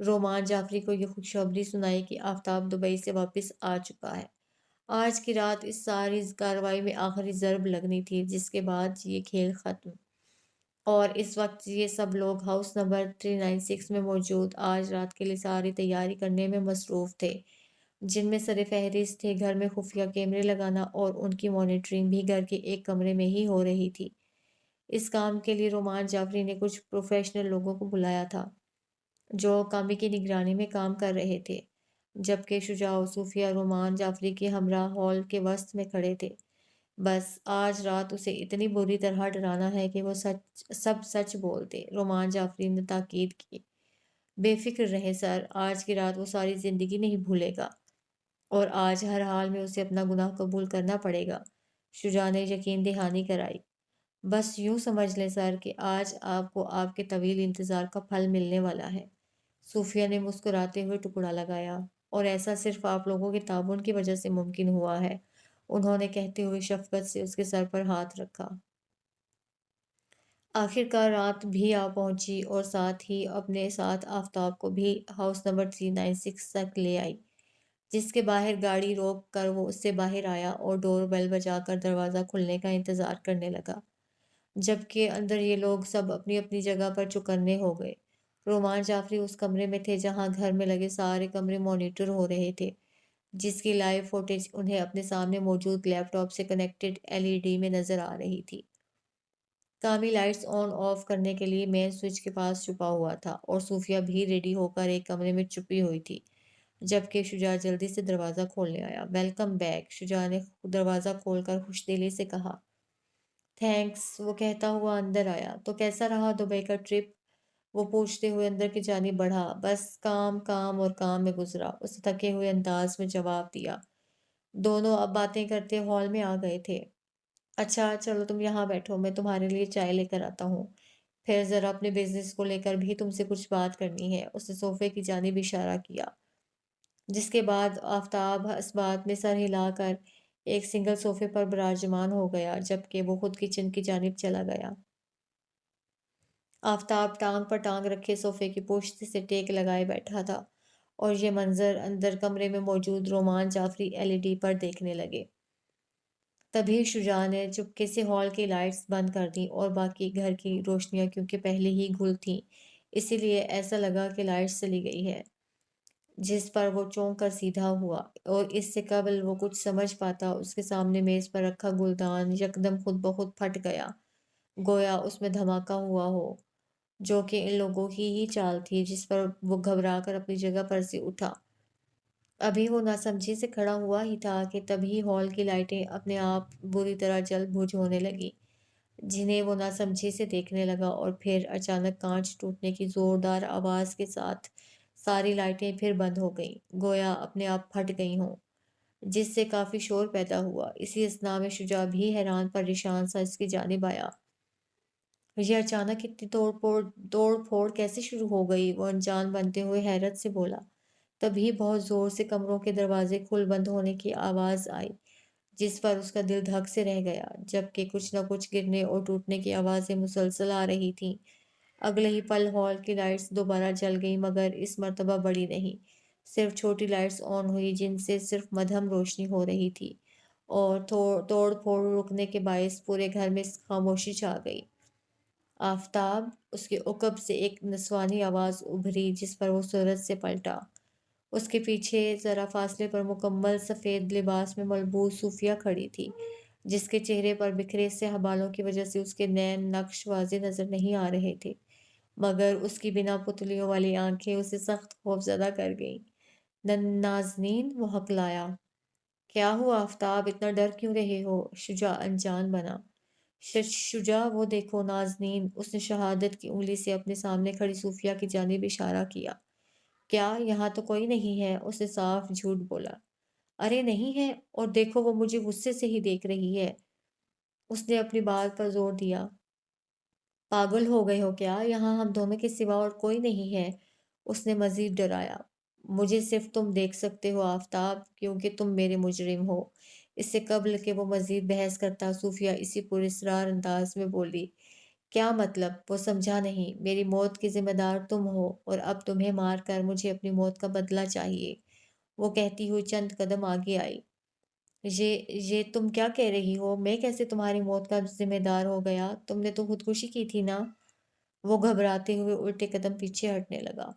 رومان جعفری کو یہ خوشخبری سنائی کہ آفتاب دبئی سے واپس آ چکا ہے۔ آج کی رات اس ساری کارروائی میں آخری ضرب لگنی تھی، جس کے بعد یہ کھیل ختم۔ اور اس وقت یہ سب لوگ ہاؤس نمبر 396 میں موجود آج رات کے لیے ساری تیاری کرنے میں مصروف تھے، جن میں سر فہرست تھے گھر میں خفیہ کیمرے لگانا، اور ان کی مانیٹرنگ بھی گھر کے ایک کمرے میں ہی ہو رہی تھی۔ اس کام کے لیے رومان جعفری نے کچھ پروفیشنل لوگوں کو بلایا تھا جو کامے کی نگرانی میں کام کر رہے تھے، جبکہ شجاع و صوفیہ رومان جعفری کے ہمراہ ہال کے وسط میں کھڑے تھے۔ بس آج رات اسے اتنی بری طرح ڈرانا ہے کہ وہ سب سچ بولتے، رومان جعفری نے تاکید کی۔ بے فکر رہیں سر، آج کی رات وہ ساری زندگی نہیں بھولے گا، اور آج ہر حال میں اسے اپنا گناہ قبول کرنا پڑے گا، شجاع نے یقین دہانی کرائی۔ بس یوں سمجھ لیں سر کہ آج آپ کو آپ کے طویل انتظار کا پھل ملنے والا ہے، صوفیہ نے مسکراتے ہوئے ٹکڑا لگایا، اور ایسا صرف آپ لوگوں کے تعاون کی وجہ سے ممکن ہوا ہے، انہوں نے کہتے ہوئے شفقت سے اس کے سر پر ہاتھ رکھا۔ آخر کار رات بھی آ پہنچی اور ساتھ ہی اپنے ساتھ آفتاب کو بھی ہاؤس نمبر 396 تک لے آئی، جس کے باہر گاڑی روک کر وہ اس سے باہر آیا اور ڈور بیل بجا کر دروازہ کھلنے کا انتظار کرنے لگا، جبکہ اندر یہ لوگ سب اپنی اپنی جگہ پر چوکنے ہو گئے۔ رومان جعفری اس کمرے میں تھے جہاں گھر میں لگے سارے کمرے مانیٹر ہو رہے تھے، جس کی لائیو فوٹیج انہیں اپنے سامنے موجود لیپ ٹاپ سے کنیکٹڈ LED میں نظر آ رہی تھی۔ کامی لائٹس آن آف کرنے کے لیے مین سوئچ کے پاس چھپا ہوا تھا، اور صوفیہ بھی ریڈی ہو کر ایک کمرے میں چھپی ہوئی تھی، جبکہ شجاع جلدی سے دروازہ کھولنے آیا۔ ویلکم بیک، شجاع نے دروازہ کھول کر خوش دلی سے کہا۔ تھینکس، وہ کہتا ہوا اندر آیا۔ تو کیسا رہا دبئی کا ٹرپ؟ وہ پوچھتے ہوئے اندر کی جانب بڑھا۔ بس کام کام اور کام میں گزرا، اس نے تھکے ہوئے انداز میں جواب دیا۔ دونوں اب باتیں کرتے ہال میں آ گئے تھے۔ اچھا چلو تم یہاں بیٹھو، میں تمہارے لیے چائے لے کر آتا ہوں، پھر ذرا اپنے بزنس کو لے کر بھی تم سے کچھ بات کرنی ہے، اس نے صوفے کی جانب اشارہ کیا، جس کے بعد آفتاب اس بات میں سر ہلا کر ایک سنگل صوفے پر براجمان ہو گیا، جبکہ وہ خود کچن کی جانب چلا گیا۔ آفتاب ٹانگ پر ٹانگ رکھے صوفے کی پشت سے ٹیک لگائے بیٹھا تھا، اور یہ منظر اندر کمرے میں موجود رومان جعفری LED پر دیکھنے لگے۔ تبھی شجاع نے چپکے سے ہال کی لائٹس بند کر دیں، اور باقی گھر کی روشنیاں کیونکہ پہلے ہی گل تھیں، اسی لیے ایسا لگا کہ لائٹس چلی گئی ہے، جس پر وہ چونک کر سیدھا ہوا، اور اس سے قبل وہ کچھ سمجھ پاتا اس کے سامنے میز پر رکھا گلدان یکدم خود بخود پھٹ گیا، گویا اس میں دھماکہ ہوا ہو، جو کہ ان لوگوں کی ہی چال تھی، جس پر وہ گھبرا کر اپنی جگہ پر سے اٹھا۔ ابھی وہ ناسمجھی سے کھڑا ہوا ہی تھا کہ تبھی ہال کی لائٹیں اپنے آپ بری طرح جل بجھ ہونے لگیں، جنہیں وہ ناسمجھی سے دیکھنے لگا، اور پھر اچانک کانچ ٹوٹنے کی زوردار آواز کے ساتھ ساری لائٹیں پھر بند ہو گئیں، گویا اپنے آپ پھٹ گئی ہوں، جس سے کافی شور پیدا ہوا۔ اسی اثنا میں شجاع بھی حیران پریشان سا اس کی جانب آیا۔ یہ اچانک اتنی توڑ پھوڑ کیسے شروع ہو گئی؟ وہ انجان بنتے ہوئے حیرت سے بولا۔ تبھی بہت زور سے کمروں کے دروازے کھل بند ہونے کی آواز آئی، جس پر اس کا دل دھک سے رہ گیا، جبکہ کچھ نہ کچھ گرنے اور ٹوٹنے کی آوازیں مسلسل آ رہی تھیں۔ اگلے ہی پل ہال کی لائٹس دوبارہ جل گئیں، مگر اس مرتبہ بڑی نہیں، صرف چھوٹی لائٹس آن ہوئی جن سے صرف مدھم روشنی ہو رہی تھی، اور توڑ پھوڑ رکنے کے باعث پورے گھر میں خاموشی چھا گئی۔ آفتاب، اس کے عقب سے ایک نسوانی آواز ابھری، جس پر وہ سرعت سے پلٹا۔ اس کے پیچھے ذرا فاصلے پر مکمل سفید لباس میں ملبوس صوفیہ کھڑی تھی، جس کے چہرے پر بکھرے سیاہ بالوں کی وجہ سے اس کے نین نقش واضح نظر نہیں آ رہے تھے، مگر اس کی بنا پتلیوں والی آنکھیں اسے سخت خوفزدہ کر گئیں۔ نازنین، وہ ہکلایا۔ کیا ہوا آفتاب، اتنا ڈر کیوں رہے ہو؟ شجاع انجان بنا۔ شجاع، وہ دیکھو نازنین، اس نے شہادت کی انگلی سے اپنے سامنے کھڑی صوفیہ کی جانب اشارہ کیا۔ کیا یہاں تو کوئی نہیں ہے؟ اس نے صاف جھوٹ بولا۔ ارے نہیں ہے، اور دیکھو وہ مجھے غصے سے ہی دیکھ رہی ہے، اس نے اپنی بات پر زور دیا۔ پاگل ہو گئے ہو کیا؟ یہاں ہم دونوں کے سوا اور کوئی نہیں ہے، اس نے مزید ڈرایا۔ مجھے صرف تم دیکھ سکتے ہو آفتاب، کیونکہ تم میرے مجرم ہو، اس سے قبل کہ وہ مزید بحث کرتا صوفیہ اسی پراسرار انداز میں بولی، کیا مطلب؟ وہ سمجھا نہیں۔ میری موت کی ذمہ دار تم ہو اور اب تمہیں مار کر مجھے اپنی موت کا بدلہ چاہیے۔ وہ کہتی ہوئی چند قدم آگے آئی۔ یہ تم کیا کہہ رہی ہو؟ میں کیسے تمہاری موت کا ذمہ دار ہو گیا؟ تم نے تو خودکشی کی تھی نا؟ وہ گھبراتے ہوئے الٹے قدم پیچھے ہٹنے لگا۔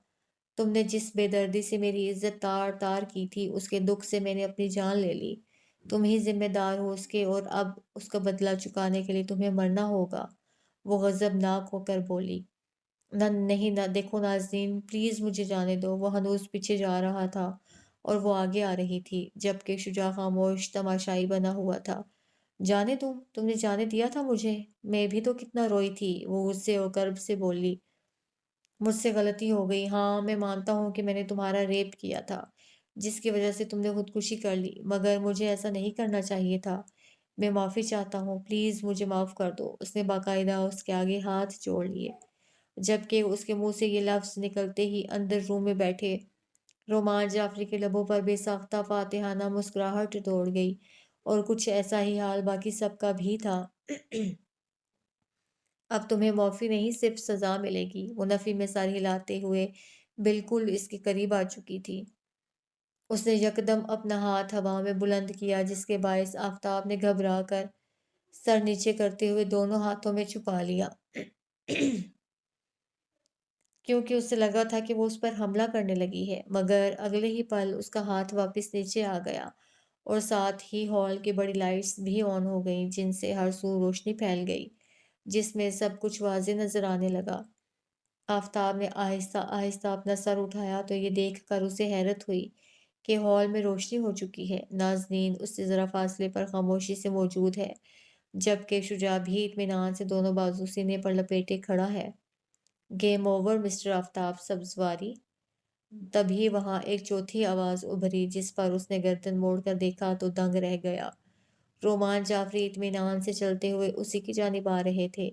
تم نے جس بے دردی سے میری عزت تار تار کی تھی، اس کے دکھ سے میں نے اپنی جان لے لی۔ تم ہی ذمہ دار ہو اس کے، اور اب اس کا بدلہ چکانے کے لیے تمہیں مرنا ہوگا۔ وہ غضبناک ہو کر بولی۔ نہ نہیں نہ دیکھو نازنین، پلیز مجھے جانے دو۔ وہ ہنوز پیچھے جا رہا تھا اور وہ آگے آ رہی تھی، جبکہ شجاع خاموش تماشائی بنا ہوا تھا۔ جانے دوں؟ تم نے جانے دیا تھا مجھے؟ میں بھی تو کتنا روئی تھی، وہ غصے اور کرب سے بولی۔ مجھ سے غلطی ہو گئی، ہاں میں مانتا ہوں کہ میں نے تمہارا ریپ کیا تھا، جس کی وجہ سے تم نے خودکشی کر لی، مگر مجھے ایسا نہیں کرنا چاہیے تھا۔ میں معافی چاہتا ہوں، پلیز مجھے معاف کر دو۔ اس نے باقاعدہ اس کے آگے ہاتھ جوڑ لیے، جبکہ اس کے منہ سے یہ لفظ نکلتے ہی اندر روم میں بیٹھے رومان جعفری کے لبوں پر بے ساختہ فاتحانہ مسکراہٹ دوڑ گئی، اور کچھ ایسا ہی حال باقی سب کا بھی تھا۔ اب تمہیں معافی نہیں، صرف سزا ملے گی۔ وہ نفی میں سر ہلاتے ہوئے بالکل اس کے قریب آ چکی تھی۔ اس نے یکدم اپنا ہاتھ ہوا میں بلند کیا، جس کے باعث آفتاب نے گھبرا کر سر نیچے کرتے ہوئے دونوں ہاتھوں میں چھپا لیا، کیونکہ اسے لگا تھا کہ وہ اس پر حملہ کرنے لگی ہے، مگر اگلے ہی پل اس کا ہاتھ واپس نیچے آ گیا، اور ساتھ ہی ہال کی بڑی لائٹس بھی آن ہو گئیں، جن سے ہر سو روشنی پھیل گئی، جس میں سب کچھ واضح نظر آنے لگا۔ آفتاب نے آہستہ آہستہ اپنا سر اٹھایا تو یہ دیکھ کر اسے حیرت ہوئی کہ ہال میں روشنی ہو چکی ہے۔ نازنین اس سے ذرا فاصلے پر خاموشی سے موجود ہے، جبکہ شجاع بھی اطمینان سے دونوں بازو سینے پر لپیٹے کھڑا ہے۔ گیم اوور مسٹر آفتاب سبزواری۔ تبھی وہاں ایک چوتھی آواز ابھری، جس پر اس نے گردن موڑ کر دیکھا تو دنگ رہ گیا۔ رومان جعفری اطمینان سے چلتے ہوئے اسی کی جانب آ رہے تھے۔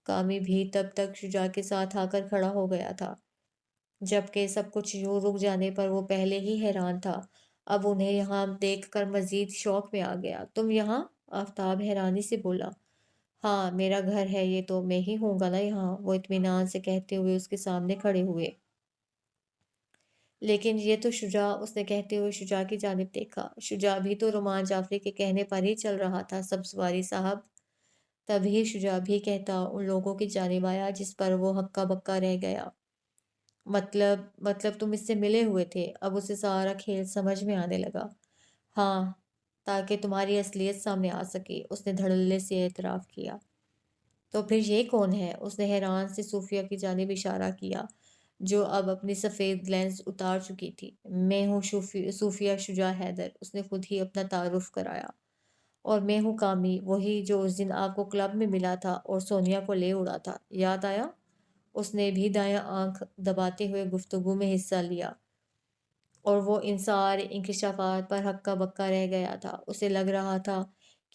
کامی بھی تب تک شجاع کے ساتھ آ کر کھڑا ہو گیا تھا، جبکہ سب کچھ یوں رک جانے پر وہ پہلے ہی حیران تھا، اب انہیں یہاں دیکھ کر مزید شوق میں آ گیا۔ تم یہاں؟ آفتاب حیرانی سے بولا۔ ہاں میرا گھر ہے یہ، تو میں ہی ہوں گا نا یہاں، وہ اطمینان سے کہتے ہوئے اس کے سامنے کھڑے ہوئے۔ لیکن یہ تو شجاع، اس نے کہتے ہوئے شجاع کی جانب دیکھا۔ شجاع بھی تو رومان جعفری کے کہنے پر ہی چل رہا تھا، سبزواری صاحب۔ تبھی شجاع بھی کہتا ان لوگوں کی جانب آیا، جس پر وہ ہکا بکا رہ گیا۔ مطلب تم اس سے ملے ہوئے تھے؟ اب اسے سارا کھیل سمجھ میں آنے لگا۔ ہاں، تاکہ تمہاری اصلیت سامنے آ سکے، اس نے دھڑلے سے اعتراف کیا۔ تو پھر یہ کون ہے؟ اس نے حیران سے صوفیہ کی جانب اشارہ کیا، جو اب اپنی سفید لینس اتار چکی تھی۔ میں ہوں صوفیہ شجاع حیدر، اس نے خود ہی اپنا تعارف کرایا۔ اور میں ہوں کامی، وہی جو اس دن آپ کو کلب میں ملا تھا اور سونیا کو لے اڑا تھا، یاد آیا؟ اس نے بھی دایاں آنکھ دباتے ہوئے گفتگو میں حصہ لیا، اور وہ ان سارے انکشافات پر ہکا بکا رہ گیا تھا۔ اسے لگ رہا تھا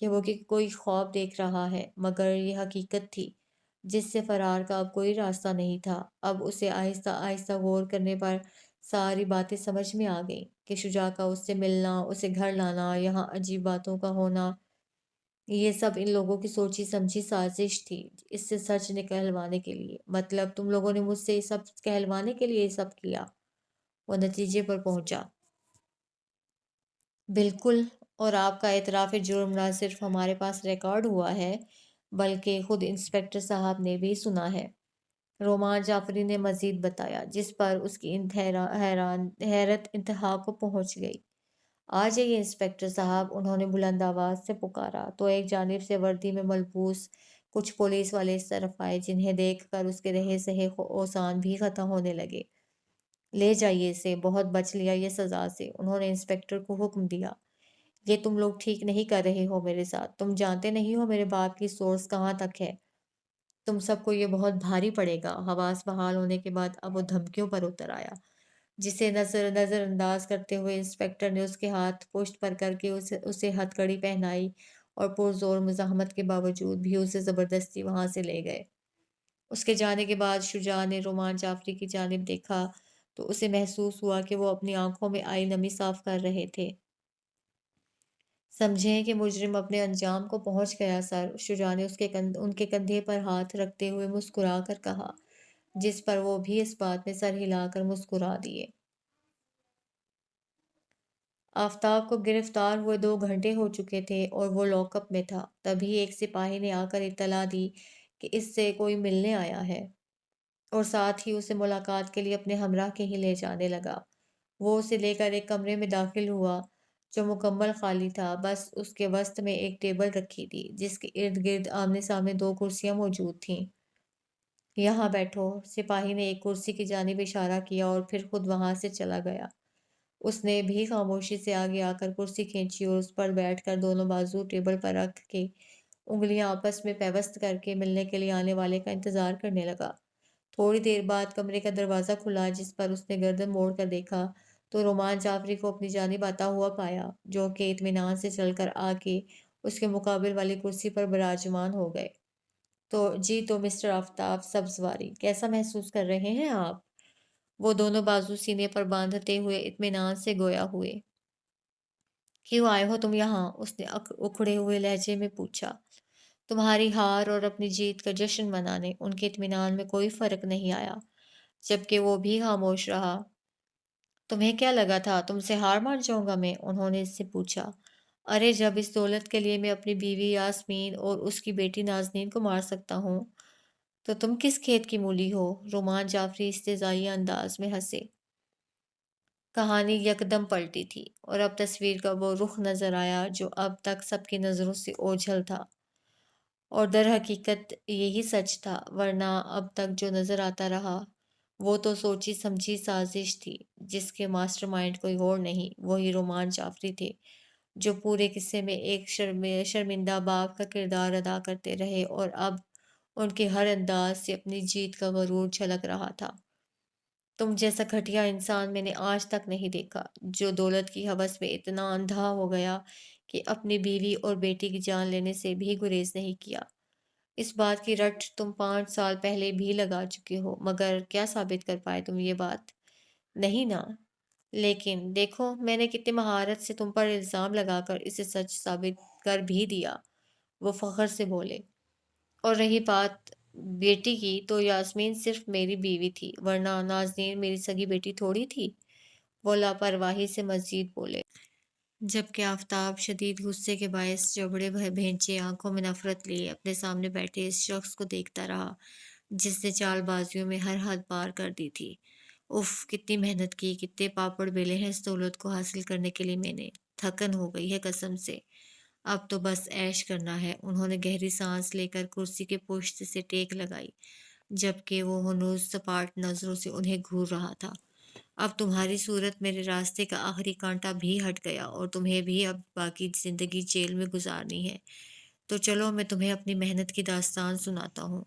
کہ وہ کوئی خواب دیکھ رہا ہے، مگر یہ حقیقت تھی، جس سے فرار کا اب کوئی راستہ نہیں تھا۔ اب اسے آہستہ آہستہ غور کرنے پر ساری باتیں سمجھ میں آ گئیں کہ شجاع کا اس سے ملنا، اسے گھر لانا، یہاں عجیب باتوں کا ہونا، یہ سب ان لوگوں کی سوچی سمجھی سازش تھی، اس سے سچ نکلوانے کے لیے۔ مطلب تم لوگوں نے مجھ سے یہ سب کہلوانے کے لیے یہ سب کیا؟ وہ نتیجے پر پہنچا۔ بالکل، اور آپ کا اعتراف جرم نہ صرف ہمارے پاس ریکارڈ ہوا ہے، بلکہ خود انسپکٹر صاحب نے بھی سنا ہے، رومان جعفری نے مزید بتایا، جس پر اس کی حیرت انتہا کو پہنچ گئی۔ آ جائیے انسپکٹر صاحب، انہوں نے بلند آواز سے پکارا، تو ایک جانب سے وردی میں ملبوس کچھ پولیس والے اس طرف آئے، جنہیں دیکھ کر اس کے رہے سہے اوسان بھی ختم ہونے لگے۔ لے جائیے اسے، بہت بچ لیا یہ سزا سے، انہوں نے انسپکٹر کو حکم دیا۔ یہ تم لوگ ٹھیک نہیں کر رہے ہو میرے ساتھ، تم جانتے نہیں ہو میرے باپ کی سورس کہاں تک ہے، تم سب کو یہ بہت بھاری پڑے گا۔ حواس بحال ہونے کے بعد اب وہ دھمکیوں پر اتر آیا، جسے نظر انداز کرتے ہوئے انسپکٹر نے اس کے ہاتھ پشت پر کر کے اسے ہتھ کڑی پہنائی، اور پرزور مزاحمت کے باوجود بھی اسے زبردستی وہاں سے لے گئے۔ اس کے جانے کے بعد شجاع نے رومان جعفری کی جانب دیکھا تو اسے محسوس ہوا کہ وہ اپنی آنکھوں میں آئی نمی صاف کر رہے تھے۔ سمجھیں کہ مجرم اپنے انجام کو پہنچ گیا سر، شجاع نے ان کے کندھے پر ہاتھ رکھتے ہوئے مسکرا کر کہا، جس پر وہ بھی اس بات میں سر ہلا کر مسکرا دیے۔ آفتاب کو گرفتار ہوئے 2 گھنٹے ہو چکے تھے اور وہ لاک اپ میں تھا۔ تبھی ایک سپاہی نے آ کر اطلاع دی کہ اس سے کوئی ملنے آیا ہے اور ساتھ ہی اسے ملاقات کے لیے اپنے ہمراہ کے ہی لے جانے لگا۔ وہ اسے لے کر ایک کمرے میں داخل ہوا جو مکمل خالی تھا، بس اس کے وسط میں ایک ٹیبل رکھی تھی جس کے ارد گرد آمنے سامنے 2 کرسیاں موجود تھیں۔ یہاں بیٹھو، سپاہی نے ایک کرسی کی جانب اشارہ کیا اور پھر خود وہاں سے چلا گیا۔ اس نے بھی خاموشی سے آگے آ کر کرسی کھینچی اور اس پر بیٹھ کر دونوں بازو ٹیبل پر رکھ کے انگلیاں آپس میں پیوست کر کے ملنے کے لیے آنے والے کا انتظار کرنے لگا۔ تھوڑی دیر بعد کمرے کا دروازہ کھلا، جس پر اس نے گردن موڑ کر دیکھا تو رومان جعفری کو اپنی جانب آتا ہوا پایا، جو کہ اطمینان سے چل کر آ کے اس کے مقابل والی کرسی پر براجمان ہو گئے۔ تو مسٹر آفتاب سبزواری، کیسا محسوس کر رہے ہیں آپ؟ وہ دونوں بازو سینے پر باندھتے ہوئے اطمینان سے گویا ہوئے۔ کیوں آئے ہو تم یہاں؟ اس نے اکھڑے ہوئے لہجے میں پوچھا۔ تمہاری ہار اور اپنی جیت کا جشن منانے۔ ان کے اطمینان میں کوئی فرق نہیں آیا، جبکہ وہ بھی خاموش رہا۔ تمہیں کیا لگا تھا تم سے ہار مان جاؤں گا میں؟ انہوں نے اس سے پوچھا۔ ارے جب اس دولت کے لیے میں اپنی بیوی یاسمین اور اس کی بیٹی نازنین کو مار سکتا ہوں تو تم کس کھیت کی مولی ہو؟ رومان جعفری استہزائی انداز میں ہنسے۔ کہانی یکدم پلٹی تھی اور اب تصویر کا وہ رخ نظر آیا جو اب تک سب کی نظروں سے اوجھل تھا، اور در حقیقت یہی سچ تھا، ورنہ اب تک جو نظر آتا رہا وہ تو سوچی سمجھی سازش تھی جس کے ماسٹر مائنڈ کوئی اور نہیں، وہی رومان جعفری تھے جو پورے قصے میں ایک شرمندہ باپ کا کردار ادا کرتے رہے، اور اب ان کے ہر انداز سے اپنی جیت کا غرور جھلک رہا تھا۔ تم جیسا گھٹیا انسان میں نے آج تک نہیں دیکھا، جو دولت کی ہوس میں اتنا اندھا ہو گیا کہ اپنی بیوی اور بیٹی کی جان لینے سے بھی گریز نہیں کیا۔ اس بات کی رٹ تم 5 سال پہلے بھی لگا چکے ہو، مگر کیا ثابت کر پائے تم یہ بات؟ نہیں نا؟ لیکن دیکھو میں نے کتنی مہارت سے تم پر الزام لگا کر اسے سچ ثابت کر بھی دیا، وہ فخر سے بولے۔ اور رہی بات بیٹی کی، تو یاسمین صرف میری بیوی تھی، ورنہ نازنین میری سگی بیٹی تھوڑی تھی، وہ لاپرواہی سے مزید بولے۔ جبکہ آفتاب شدید غصے کے باعث چبڑے بھینچے آنکھوں میں نفرت لیے اپنے سامنے بیٹھے اس شخص کو دیکھتا رہا جس نے چال بازیوں میں ہر حد پار کر دی تھی۔ اف، کتنی محنت کی، کتنے پاپڑ بیلے ہیں اس دولت کو حاصل کرنے کے لیے میں نے، تھکن ہو گئی ہے قسم سے، اب تو بس عیش کرنا ہے۔ انہوں نے گہری سانس لے کر کرسی کے پشت سے ٹیک لگائی، جبکہ وہ ہنوز سپاٹ نظروں سے انہیں گھور رہا تھا۔ اب تمہاری صورت میرے راستے کا آخری کانٹا بھی ہٹ گیا اور تمہیں بھی اب باقی زندگی جیل میں گزارنی ہے، تو چلو میں تمہیں اپنی محنت کی داستان سناتا ہوں۔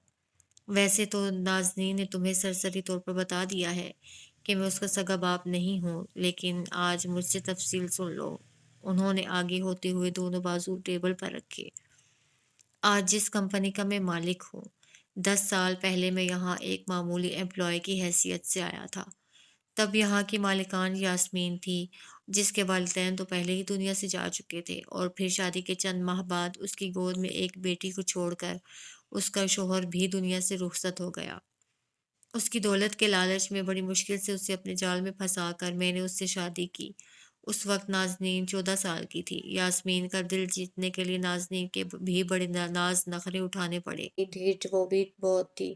ویسے تو نازنین نے تمہیں سرسری طور پر بتا دیا ہے کہ میں اس کا سگا باپ نہیں ہوں، لیکن آج مجھ سے تفصیل سن لو۔ انہوں نے آگے ہوتے ہوئے دونوں بازو ٹیبل پر رکھے۔ آج جس کمپنی کا میں مالک ہوں، 10 سال پہلے میں یہاں ایک معمولی امپلائی کی حیثیت سے آیا تھا۔ تب یہاں کی مالکان یاسمین تھی، جس کے والدین تو پہلے ہی دنیا سے جا چکے تھے، اور پھر شادی کے چند ماہ بعد اس کی گود میں ایک بیٹی کو چھوڑ کر اس کا شوہر بھی دنیا سے رخصت ہو گیا۔ اس کی دولت کے لالچ میں بڑی مشکل سے اسے اپنے جال میں پھنسا کر میں نے اس سے شادی کی۔ اس وقت نازنین 14 سال کی تھی۔ یاسمین کا دل جیتنے کے لیے نازنین کے بھی بڑے ناز نخرے اٹھانے پڑے۔ ڈھیٹ وہ بھی بہت تھی،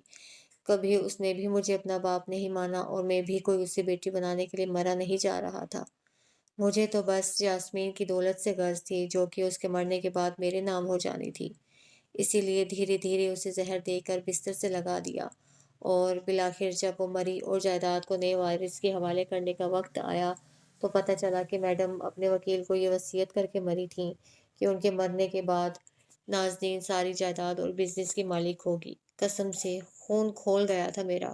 کبھی اس نے بھی مجھے اپنا باپ نہیں مانا اور میں بھی کوئی اسے بیٹی بنانے کے لیے مرا نہیں جا رہا تھا۔ مجھے تو بس یاسمین کی دولت سے غرض تھی جو کہ اس کے مرنے کے بعد میرے نام ہو جانی تھی، اسی لیے دھیرے دھیرے اسے زہر دے کر بستر سے لگا دیا، اور بالآخر جب وہ مری اور جائیداد کو نئے وارث کے حوالے کرنے کا وقت آیا تو پتہ چلا کہ میڈم اپنے وکیل کو یہ وصیت کر کے مری تھیں کہ ان کے مرنے کے بعد نازنین ساری جائیداد اور بزنس کی مالک ہوگی۔ قسم سے خون کھول گیا تھا میرا،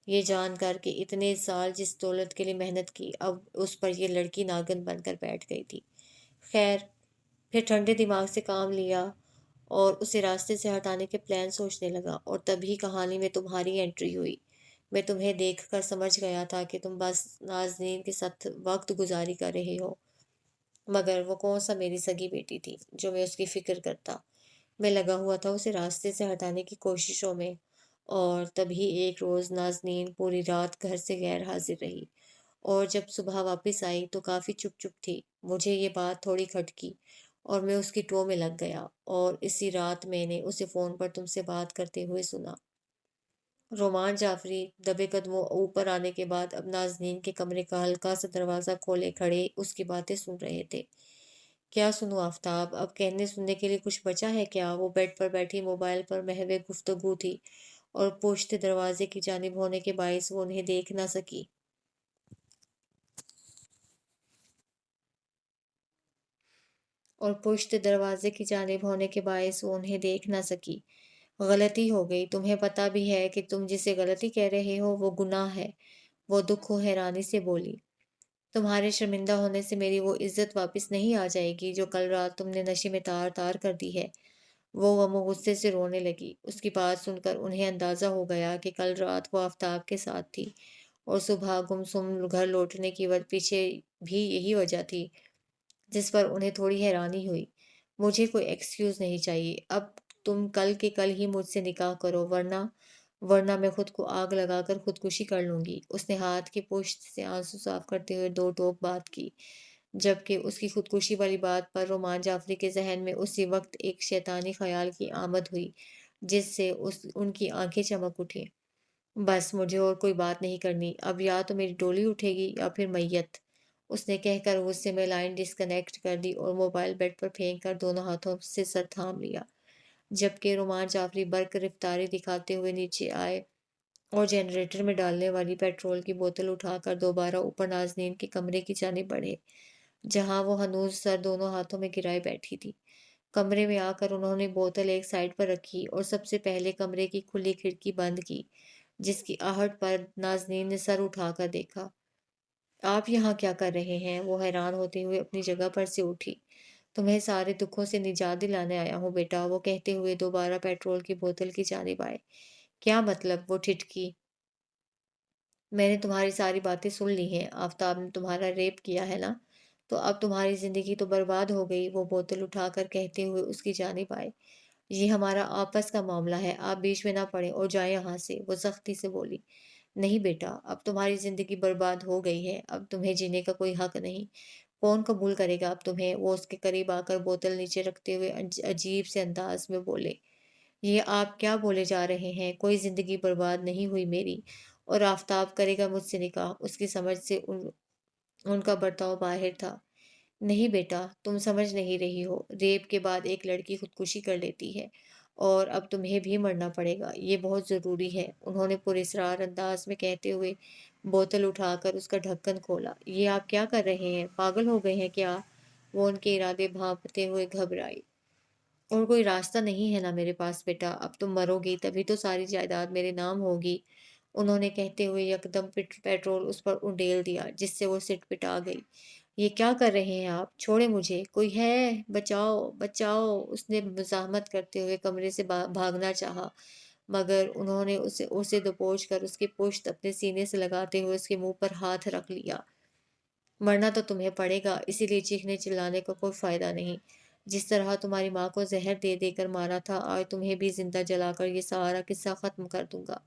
یہ جان کر کہ اتنے سال جس دولت کے لیے محنت کی، اب اس پر یہ لڑکی ناگن بن کر بیٹھ گئی تھی۔ خیر، پھر ٹھنڈے دماغ سے کام لیا اور اسے راستے سے ہٹانے کے پلان سوچنے لگا، اور تبھی کہانی میں تمہاری انٹری ہوئی۔ میں تمہیں دیکھ کر سمجھ گیا تھا کہ تم بس نازنین کے ساتھ وقت گزاری کر رہے ہو، مگر وہ کون سا میری سگی بیٹی تھی جو میں اس کی فکر کرتا۔ میں لگا ہوا تھا اسے راستے سے ہٹانے کی کوششوں میں، اور تبھی ایک روز نازنین پوری رات گھر سے غیر حاضر رہی، اور جب صبح واپس آئی تو کافی چپ چپ تھی۔ مجھے یہ بات تھوڑی کھٹکی اور میں اس کی ٹو میں لگ گیا، اور اسی رات میں نے اسے فون پر تم سے بات کرتے ہوئے سنا۔ رومان جعفری دبے قدموں اوپر آنے کے بعد اب نازنین کے کمرے کا ہلکا سا دروازہ کھولے کھڑے اس کی باتیں سن رہے تھے۔ کیا سنوں آفتاب، اب کہنے سننے کے لیے کچھ بچا ہے کیا؟ وہ بیڈ پر بیٹھی موبائل پر محو گفتگو تھی، اور پشت دروازے کی جانب ہونے کے باعث وہ انہیں دیکھ نہ سکی۔ غلطی ہو گئی، تمہیں پتہ بھی ہے کہ تم جسے غلطی کہہ رہے ہو وہ گناہ ہے، وہ دکھ و حیرانی سے بولی۔ تمہارے شرمندہ ہونے سے میری وہ عزت واپس نہیں آ جائے گی جو کل رات تم نے نشے میں تار تار کر دی ہے۔ وہ غم و غصے سے رونے لگی۔ اس کی بات سن کر انہیں اندازہ ہو گیا کہ کل رات وہ آفتاب کے ساتھ تھی، اور صبح گمسم گھر لوٹنے کی پیچھے بھی یہی وجہ تھی، جس پر انہیں تھوڑی حیرانی ہوئی۔ مجھے کوئی ایکسکیوز نہیں چاہیے، اب تم کل کے کل ہی مجھ سے نکاح کرو، ورنہ میں خود کو آگ لگا کر خودکشی کر لوں گی۔ اس نے ہاتھ کی پشت سے آنسو صاف کرتے ہوئے دو ٹوک بات کی، جبکہ اس کی خودکشی والی بات پر رومان جعفری کے ذہن میں اسی وقت ایک شیطانی خیال کی آمد ہوئی، جس سے ان کی آنکھیں چمک اٹھیں۔ بس مجھے اور کوئی بات نہیں کرنی، اب یا تو میری ڈولی اٹھے گی یا پھر میت، اس نے کہہ کر غصے میں لائن ڈسکنیکٹ کر دی اور موبائل بیڈ پر پھینک کر دونوں ہاتھوں سے سر تھام لیا، جبکہ رومان جعفری برق رفتاری دکھاتے ہوئے نیچے آئے اور جنریٹر میں ڈالنے والی پیٹرول کی بوتل اٹھا کر دوبارہ اوپر نازنین کے کمرے کی جانب بڑھے، جہاں وہ ہنوز سر دونوں ہاتھوں میں گرائے بیٹھی تھی۔ کمرے میں آ کر انہوں نے بوتل ایک سائڈ پر رکھی اور سب سے پہلے کمرے کی کھلی کھڑکی بند کی، جس کی آہٹ پر نازنین نے سر اٹھا کر دیکھا۔ آپ یہاں کیا کر رہے ہیں؟ وہ حیران ہوتے ہوئے اپنی جگہ پر سے اٹھی۔ تمہیں سارے دکھوں سے نجات دلانے آیا ہوں بیٹا، وہ کہتے ہوئے دوبارہ پیٹرول کی بوتل کی جانب آئے۔ کیا مطلب؟ وہ ٹھٹکی۔ میں نے تمہاری ساری باتیں سن لی ہیں، آفتاب نے تمہارا ریپ کیا ہے نا؟ تو اب تمہاری زندگی تو برباد ہو گئی، وہ بوتل اٹھا کر کہتے ہوئے اس کی جانب آئے۔ یہ ہمارا آپس کا معاملہ ہے، آپ بیچ میں نہ پڑیں اور جائیں یہاں سے، وہ سختی سے بولی۔ نہیں بیٹا، اب تمہاری زندگی برباد ہو گئی ہے، اب تمہیں جینے کا کوئی حق نہیں۔ کون قبول کرے گا اب تمہیں؟ وہ اس کے قریب آ کر بوتل نیچے رکھتے ہوئے عجیب سے انداز میں بولے۔ یہ آپ کیا بولے جا رہے ہیں؟ کوئی زندگی برباد نہیں ہوئی میری، اور آفتاب کرے گا مجھ سے نکاح۔ اس کی سمجھ سے ان کا برتاؤ باہر تھا۔ نہیں بیٹا، تم سمجھ نہیں رہی ہو، ریپ کے بعد ایک لڑکی خودکشی کر لیتی ہے، اور اب تمہیں بھی مرنا پڑے گا، یہ بہت ضروری ہے، انہوں نے پراسرار انداز میں کہتے ہوئے بوتل اٹھا کر اس کا ڈھکن کھولا۔ یہ آپ کیا کر رہے ہیں؟ پاگل ہو گئے ہیں کیا؟ وہ ان کے ارادے بھانپتے ہوئے گھبرائی۔ اور کوئی راستہ نہیں ہے نا میرے پاس بیٹا، اب تم مرو گی تبھی تو ساری جائیداد میرے نام ہوگی، انہوں نے کہتے ہوئے یکدم پیٹرول اس پر انڈیل دیا، جس سے وہ سٹ پٹا گئی۔ یہ کیا کر رہے ہیں آپ؟ چھوڑیں مجھے، کوئی ہے؟ بچاؤ بچاؤ، اس نے مزاحمت کرتے ہوئے کمرے سے بھاگنا چاہا، مگر انہوں نے اسے دبوچ کر اس کی پشت اپنے سینے سے لگاتے ہوئے اس کے منہ پر ہاتھ رکھ لیا۔ مرنا تو تمہیں پڑے گا، اسی لیے چیخنے چلانے کا کوئی فائدہ نہیں۔ جس طرح تمہاری ماں کو زہر دے دے کر مارا تھا، آج تمہیں بھی زندہ جلا کر یہ سارا قصہ ختم کر دوں گا،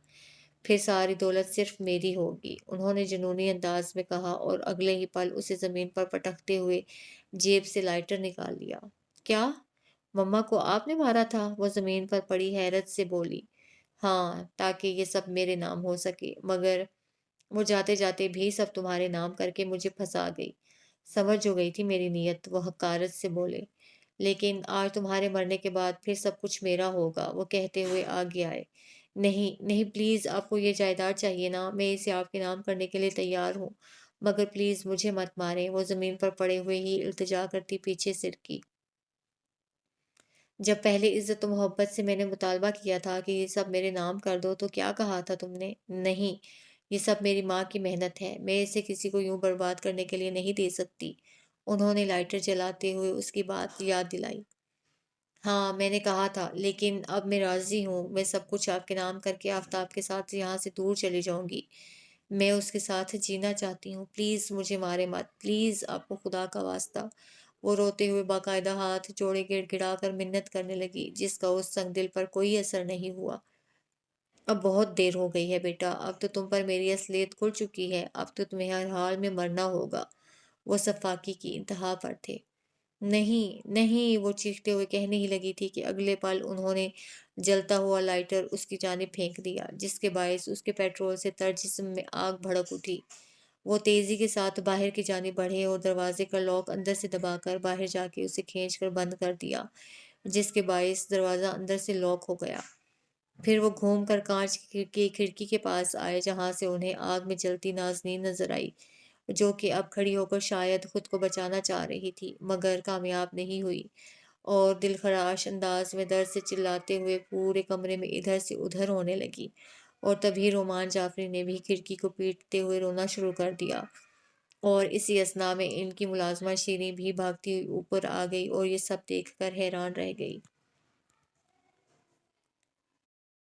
پھر ساری دولت صرف میری ہوگی، انہوں نے جنونی انداز میں کہا، اور اگلے ہی پل اسے زمین پر پٹکتے ہوئے جیب سے لائٹر نکال لیا۔ کیا؟ مما کو آپ نے مارا تھا؟ وہ زمین پر پڑی حیرت سے بولی۔ ہاں، تاکہ یہ سب میرے نام ہو سکے، مگر وہ جاتے جاتے بھی سب تمہارے نام کر کے مجھے پھنسا گئی۔ سمجھ جو گئی تھی میری نیت، وہ حقارت سے بولے۔ لیکن آج تمہارے مرنے کے بعد پھر سب کچھ میرا ہوگا، وہ کہتے ہوئے آگے آئے۔ نہیں نہیں، پلیز، آپ کو یہ جائیداد چاہیے نا، میں اسے آپ کے نام کرنے کے لیے تیار ہوں، مگر پلیز مجھے مت ماریں، وہ زمین پر پڑے ہوئے ہی التجا کرتی پیچھے سرکی۔ جب پہلے عزت و محبت سے میں نے مطالبہ کیا تھا کہ یہ سب میرے نام کر دو تو کیا کہا تھا تم نے؟ نہیں، یہ سب میری ماں کی محنت ہے، میں اسے کسی کو یوں برباد کرنے کے لیے نہیں دے سکتی، انہوں نے لائٹر جلاتے ہوئے اس کی بات یاد دلائی۔ ہاں، میں نے کہا تھا، لیکن اب میں راضی ہوں، میں سب کچھ آپ کے نام کر کے آفتاب کے ساتھ یہاں سے دور چلی جاؤں گی، میں اس کے ساتھ جینا چاہتی ہوں، پلیز مجھے مارے مت، پلیز، آپ کو خدا کا واسطہ، وہ روتے ہوئے باقاعدہ ہاتھ جوڑے گڑ گڑا کر منت کرنے لگی، جس کا اس سنگ دل پر کوئی اثر نہیں ہوا۔ اب بہت دیر ہو گئی ہے بیٹا، اب تو تم پر میری اصلیت کھل چکی ہے، اب تو تمہیں ہر حال میں مرنا ہوگا۔ وہ صفاقی کی انتہا پر تھے۔ نہیں نہیں، وہ چیختے ہوئے کہنے ہی لگی تھی کہ اگلے پل انہوں نے جلتا ہوا لائٹر اس کی جانب پھینک دیا، جس کے باعث اس کے پیٹرول سے تر جسم میں آگ بھڑک اٹھی۔ وہ تیزی کے ساتھ باہر کی جانب بڑھے اور دروازے کا لاک اندر سے دبا کر باہر جا کے اسے کھینچ کر بند کر دیا، جس کے باعث دروازہ اندر سے لاک ہو گیا۔ پھر وہ گھوم کر کانچ کی کھڑکی کے پاس آئے، جہاں سے انہیں آگ میں جلتی نازنین نظر آئی، جو کہ اب کھڑی ہو کر شاید خود کو بچانا چاہ رہی تھی، مگر کامیاب نہیں ہوئی، اور دلخراش انداز میں درد سے چلاتے ہوئے پورے کمرے میں ادھر سے ادھر ہونے لگی۔ اور تبھی رومان جعفری نے بھی کھڑکی کو پیٹتے ہوئے رونا شروع کر دیا، اور اسی اثنا میں ان کی ملازمہ شیریں بھی بھاگتی ہوئی اوپر آ گئی اور یہ سب دیکھ کر حیران رہ گئی۔